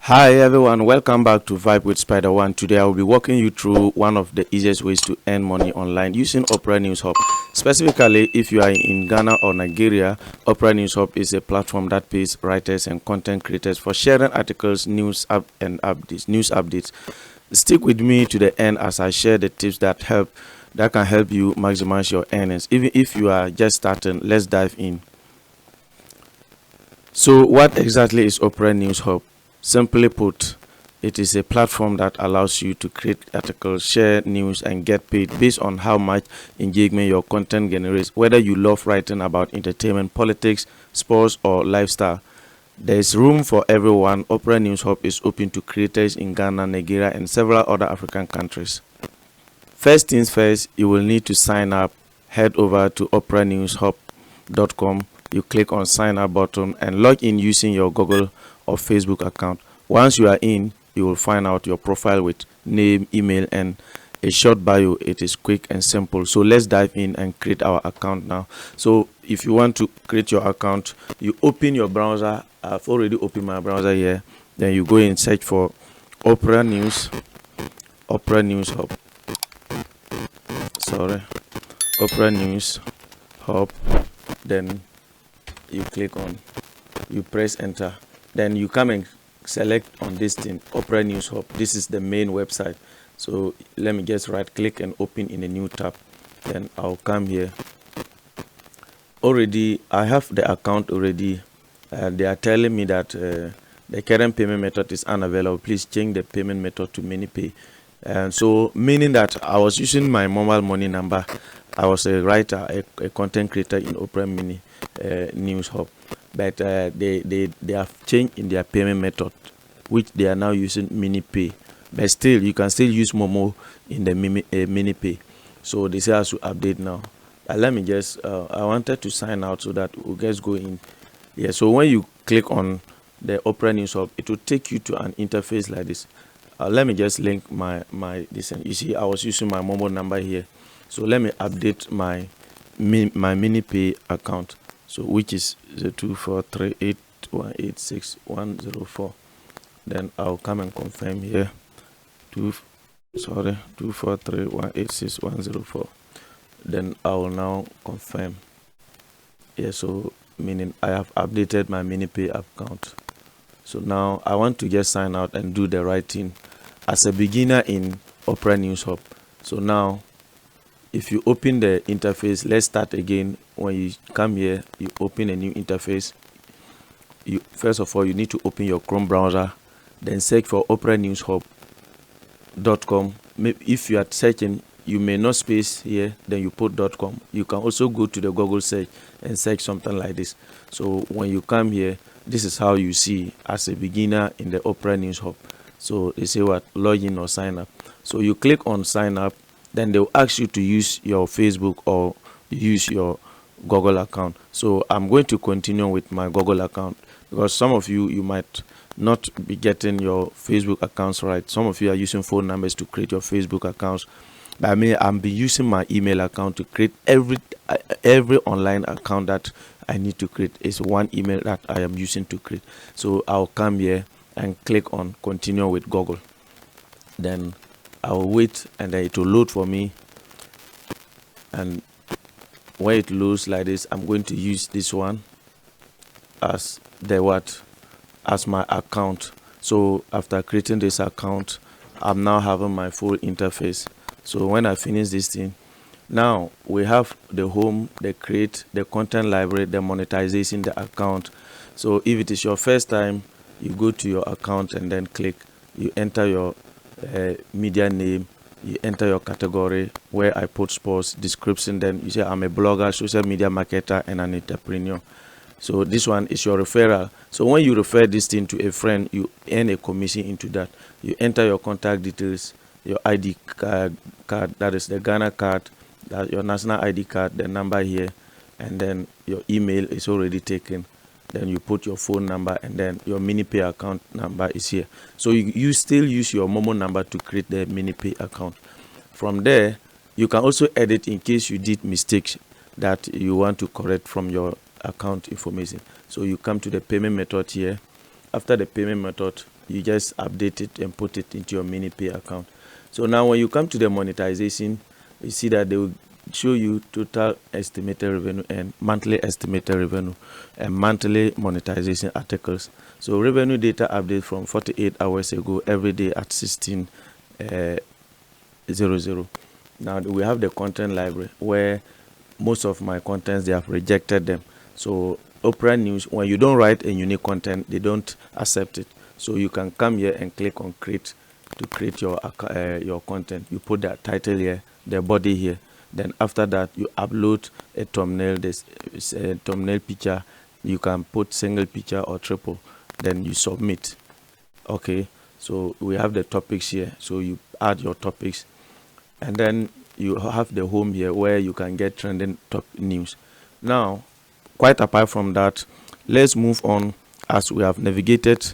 Hi everyone, welcome back to Vibe with Spider One. Today I will be walking you through one of the easiest ways to earn money online using Opera News Hub. Specifically, if you are in Ghana or Nigeria, Opera News Hub is a platform that pays writers and content creators for sharing articles, news updates. Stick with me to the end as I share the tips that can help you maximize your earnings. Even if you are just starting, let's dive in. So, what exactly is Opera News Hub? Simply put, it is a platform that allows you to create articles, share news, and get paid based on how much engagement your content generates. Whether you love writing about entertainment, politics, sports, or lifestyle, there is room for everyone. Opera News Hub is open to creators in Ghana, Nigeria, and several other African countries. First things first, you will need to sign up. Head over to operanewshub.com. You click on sign up button and log in using your Google or Facebook account. Once you are in, you will find out your profile with name, email, and a short bio. It is quick and simple. So let's dive in and create our account now. So if you want to create your account, you open your browser. I've already opened my browser here. Then you go and search for Opera News Hub. Opera News Hub. Then you press enter. Then you come and select on this thing, Opera News Hub. This is the main website. So let me just right click and open in a new tab. Then I'll come here. Already I have the account already. They are telling me that the current payment method is unavailable. Please change the payment method to MiniPay. And so meaning that I was using my mobile money number. I was a writer, a content creator in Opera News Hub, but they have changed in their payment method, which they are now using MiniPay. But still, you can still use Momo in the MiniPay. So they say I should update now. Let me just I wanted to sign out so that we'll just go in. Yeah. So when you click on the Opera News Hub, it will take you to an interface like this. Let me just link my this. You see, I was using my mobile number here. So let me update my MiniPay account. So which is 243818610. Then I'll come and confirm here. 243186104. Then I will now confirm. Yeah, so meaning I have updated my MiniPay account. So now I want to just sign out and do the right thing as a beginner in Opera News Hub. So now if you open the interface, let's start again. When you come here, you open a new interface. First of all, you need to open your Chrome browser, then search for operanewshub.com. If you are searching, you may not space here, then you put .com. You can also go to the Google search and search something like this. So when you come here, this is how you see as a beginner in the Opera News Hub. So they say what? Login or sign up. So you click on sign up. Then they'll ask you to use your Facebook or use your Google account. So I'm going to continue with my Google account because some of you might not be getting your Facebook accounts right. Some of you are using phone numbers to create your Facebook accounts. But I mean, I'm be using my email account to create every online account that I need to create. Is one email that I am using to create. So I'll come here and click on continue with Google. Then I will wait and then it will load for me, and when it loads like this, I'm going to use this one as my account. So after creating this account, I'm now having my full interface. So when I finish this thing, now we have the home, the create, the content library, the monetization, the account. So if it is your first time, you go to your account and then click, you enter your media name, you enter your category where I put sports, description, then you say I'm a blogger, social media marketer, and an entrepreneur. So this one is your referral. So when you refer this thing to a friend, you earn a commission into that. You enter your contact details, your ID card, that is the Ghana card, that your national ID card, the number here, and then your email is already taken. Then you put your phone number, and then your MiniPay account number is here. So you still use your Momo number to create the MiniPay account. From there, you can also edit in case you did mistakes that you want to correct from your account information. So you come to the payment method here, after the payment method, you just update it and put it into your MiniPay account. So now when you come to the monetization, you see that they will show you total estimated revenue and monthly estimated revenue and monthly monetization articles. So revenue data update from 48 hours ago every day at 16:00. Now we have the content library where most of my contents, they have rejected them. So Opera News, when you don't write a unique content, they don't accept it. So you can come here and click on create to create your content. You put the title here, the body here. Then after that, you upload a thumbnail. This is a thumbnail picture. You can put single picture or triple. Then you submit. Okay. So we have the topics here. So you add your topics, and then you have the home here where you can get trending top news. Now, quite apart from that, let's move on. As we have navigated,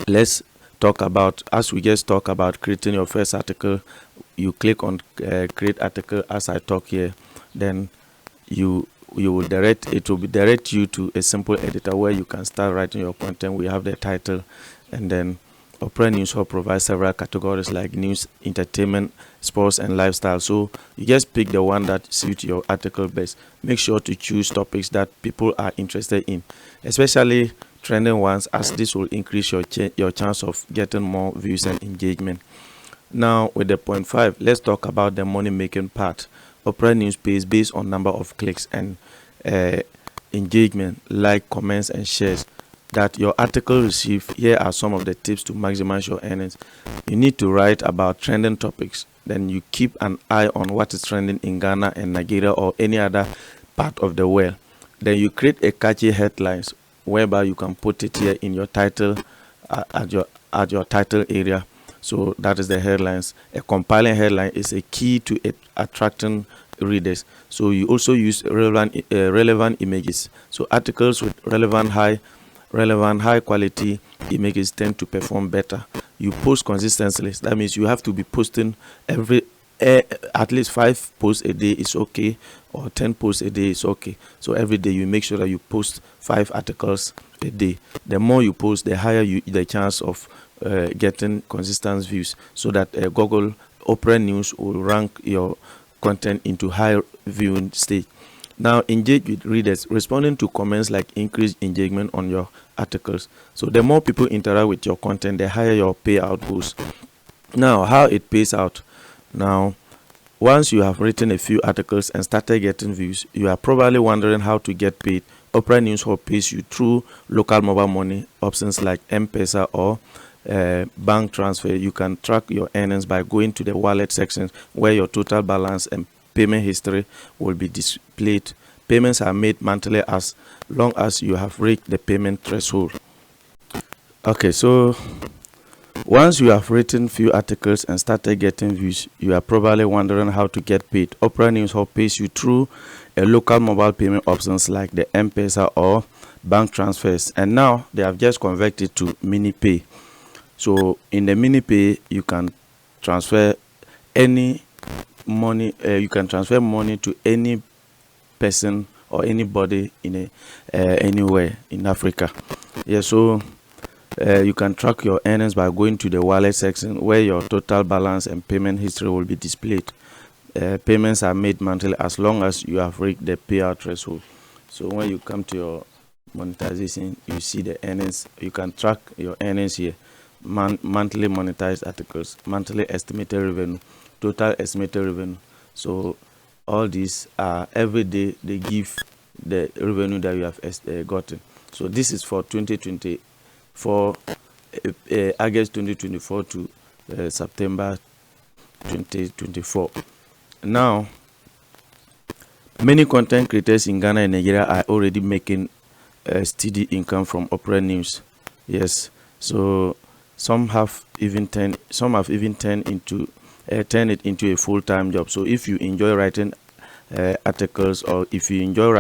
let's talk about, as we just talk about creating your first article. You click on create article as I talk here, then you will it will direct you to a simple editor where you can start writing your content. We have the title, and then Opera News Hub provides several categories like news, entertainment, sports, and lifestyle. So you just pick the one that suits your article best. Make sure to choose topics that people are interested in, especially trending ones, as this will increase your chance of getting more views and engagement. Now with the point 5, let's talk about the money making part. Opera News pays based on number of clicks and engagement, like, comments, and shares that your article receive. Here are some of the tips to maximize your earnings. You need to write about trending topics. Then you keep an eye on what is trending in Ghana and Nigeria or any other part of the world. Then you create a catchy headlines whereby you can put it here in your title, at your title area. So that is the headlines. A compelling headline is a key to attracting readers. So you also use relevant images. So articles with relevant high quality images tend to perform better. You post consistently. That means you have to be posting at least 5 posts a day is okay, or 10 posts a day is okay. So every day you make sure that you post 5 articles a day. The more you post, the higher the chance of getting consistent views, so that Google Opera News will rank your content into high viewing stage. Now, engage with readers. Responding to comments like increased engagement on your articles. So the more people interact with your content, the higher your payout goes. Now, how it pays out. Now, once you have written a few articles and started getting views, you are probably wondering how to get paid. Opera News Hub pays you through local mobile money options like M-Pesa or bank transfer. You can track your earnings by going to the wallet section where your total balance and payment history will be displayed. Payments are made monthly as long as you have reached the payment threshold. Okay, so once you have written few articles and started getting views, you are probably wondering how to get paid. Opera News Hub pays you through a local mobile payment options like the M-Pesa or bank transfers, and now they have just converted to MiniPay. So in the MiniPay, you can transfer any money. You can transfer money to any person or anybody in anywhere in Africa. Yeah, so you can track your earnings by going to the wallet section where your total balance and payment history will be displayed. Payments are made monthly as long as you have reached the payout threshold. So when you come to your monetization, you see the earnings. You can track your earnings here. Monthly monetized articles, monthly estimated revenue, total estimated revenue. So all these are every day they give the revenue that you have gotten. So this is for 2024, August 2024 to September 2024. Now, many content creators in Ghana and Nigeria are already making steady income from Opera News. Yes, so some have even turned it into a full-time job. So if you enjoy writing articles, or if you enjoy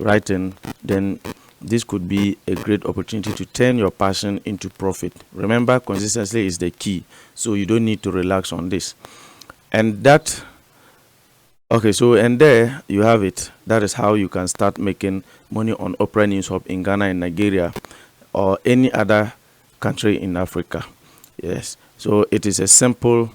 writing, then this could be a great opportunity to turn your passion into profit. Remember, consistency is the key, so you don't need to relax on this. And that, okay, so and there you have it. That is how you can start making money on Opera News Hub in Ghana and Nigeria. or any other country in Africa. Yes, so it is simple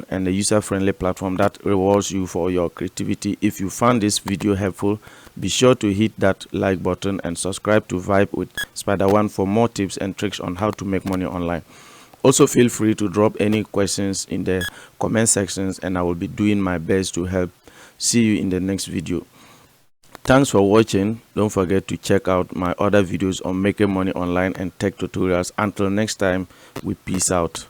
and a user-friendly platform that rewards you for your creativity. If you found this video helpful, be sure to hit that like button and subscribe to Vibe with Spider1 for more tips and tricks on how to make money online. Also, feel free to drop any questions in the comment sections and I will be doing my best to help. See you in the next video. Thanks for watching. Don't forget to check out my other videos on making money online and tech tutorials. Until next time, we peace out.